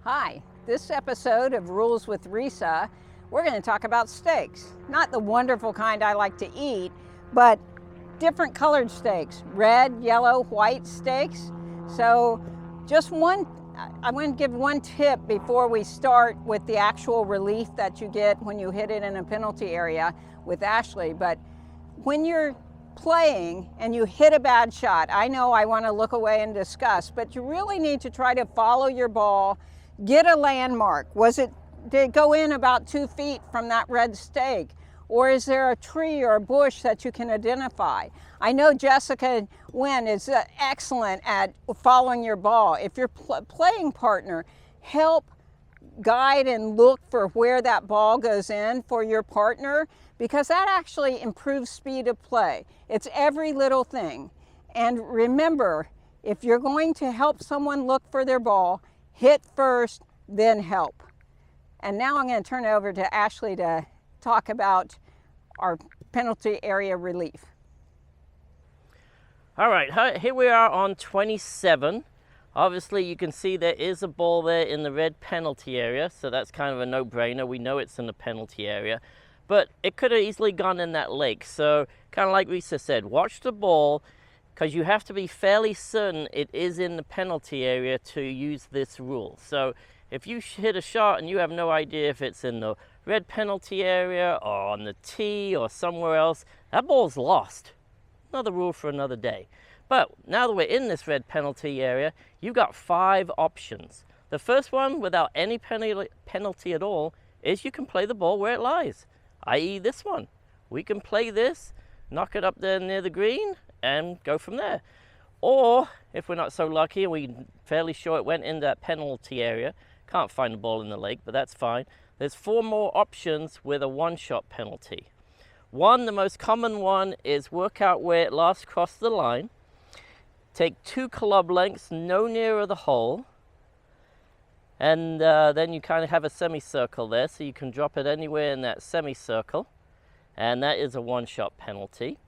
Hi, this episode of Rules with Risa, we're going to talk about steaks. Not the wonderful kind I like to eat, but different colored steaks, red, yellow, white steaks. So I want to give one tip before we start with the actual relief that you get when you hit it in a penalty area with Ashley. But when you're playing and you hit a bad shot, I know I want to look away and discuss, but you really need to try to follow your ball. Get a landmark. Did it go in about 2 feet from that red stake? Or is there a tree or a bush that you can identify? I know Jessica Wynn is excellent at following your ball. If your playing partner, help guide and look for where that ball goes in for your partner, because that actually improves speed of play. It's every little thing. And remember, if you're going to help someone look for their ball, hit first, then help. And now I'm going to turn it over to Ashley to talk about our penalty area relief. All right, here we are on 27. Obviously, you can see there is a ball there in the red penalty area, so that's kind of a no-brainer. We know it's in the penalty area, but it could have easily gone in that lake. So kind of like Risa said, watch the ball, because you have to be fairly certain it is in the penalty area to use this rule. So if you hit a shot and you have no idea if it's in the red penalty area or on the tee or somewhere else, that ball's lost. Another rule for another day. But now that we're in this red penalty area, you've got 5 options. The first one, without any penalty at all, is you can play the ball where it lies, i.e. this one. We can play this, knock it up there near the green, and go from there. Or, if we're not so lucky and we're fairly sure it went in that penalty area, can't find the ball in the lake, but that's fine. There's 4 more options with a one-shot penalty. One, the most common one, is work out where it last crossed the line. Take 2 club lengths no nearer the hole. And then you kind of have a semicircle there, so you can drop it anywhere in that semicircle. And that is a one-shot penalty.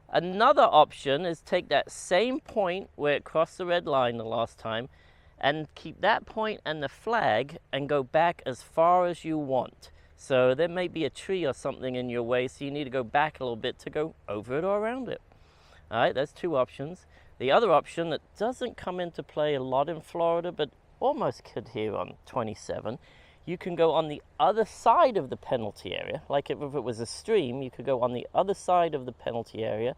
Another option is take that same point where it crossed the red line the last time and keep that point and the flag and go back as far as you want. So there may be a tree or something in your way, so you need to go back a little bit to go over it or around it. All right, that's 2 options. The other option that doesn't come into play a lot in Florida, but almost could here on 27, you can go on the other side of the penalty area. Like if it was a stream, you could go on the other side of the penalty area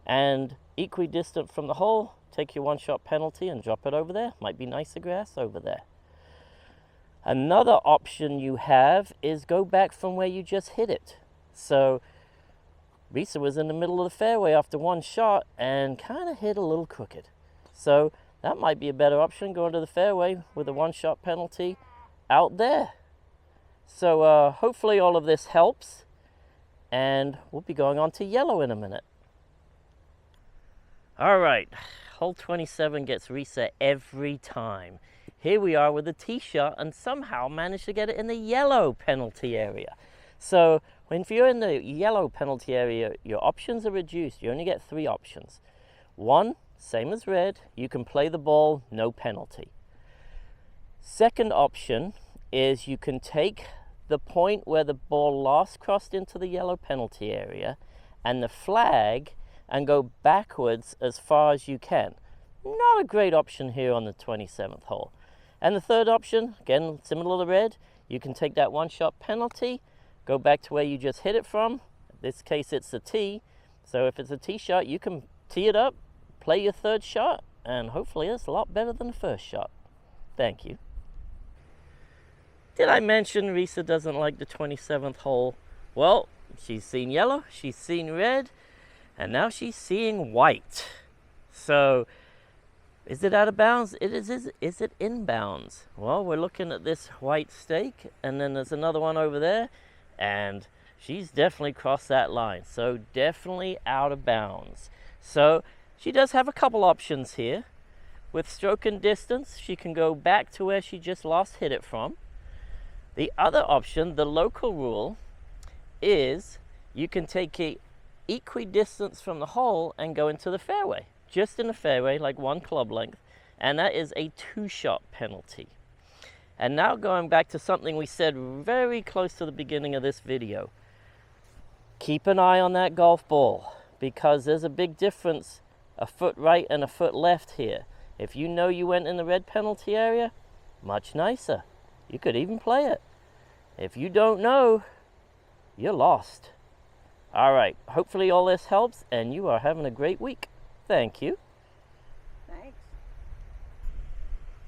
and equidistant from the hole, take your one-shot penalty and drop it over there. Might be nicer grass over there. Another option you have is go back from where you just hit it. So Risa was in the middle of the fairway after one shot and kind of hit a little crooked. So that might be a better option, going to the fairway with a one-shot penalty out there. So hopefully all of this helps, and we'll be going on to yellow in a minute. All right, hole 27 gets Risa every time. Here we are with a tee shot and somehow managed to get it in the yellow penalty area. So if you're in the yellow penalty area, your options are reduced. You only get 3 options. 1, same as red, you can play the ball, no penalty. Second option is you can take the point where the ball last crossed into the yellow penalty area and the flag and go backwards as far as you can. Not a great option here on the 27th hole. And the third option, again similar to red, you can take that one-shot penalty, go back to where you just hit it from. In this case it's a tee, so if it's a tee shot you can tee it up, play your third shot, and hopefully it's a lot better than the first shot. Thank you. Did I mention Risa doesn't like the 27th hole? Well, she's seen yellow, she's seen red, and now she's seeing white. So, is it out of bounds? Is it inbounds? Well, we're looking at this white stake, and then there's another one over there, and she's definitely crossed that line. So, definitely out of bounds. So, she does have a couple options here. With stroke and distance, she can go back to where she just last hit it from. The other option, the local rule, is you can take a equidistance from the hole and go into the fairway. Just in the fairway, like 1 club length. And that is a 2-shot penalty. And now going back to something we said very close to the beginning of this video. Keep an eye on that golf ball, because there's a big difference, a foot right and a foot left here. If you know you went in the red penalty area, much nicer. You could even play it. If you don't know, you're lost. All right, hopefully all this helps and you are having a great week. Thank you. Thanks.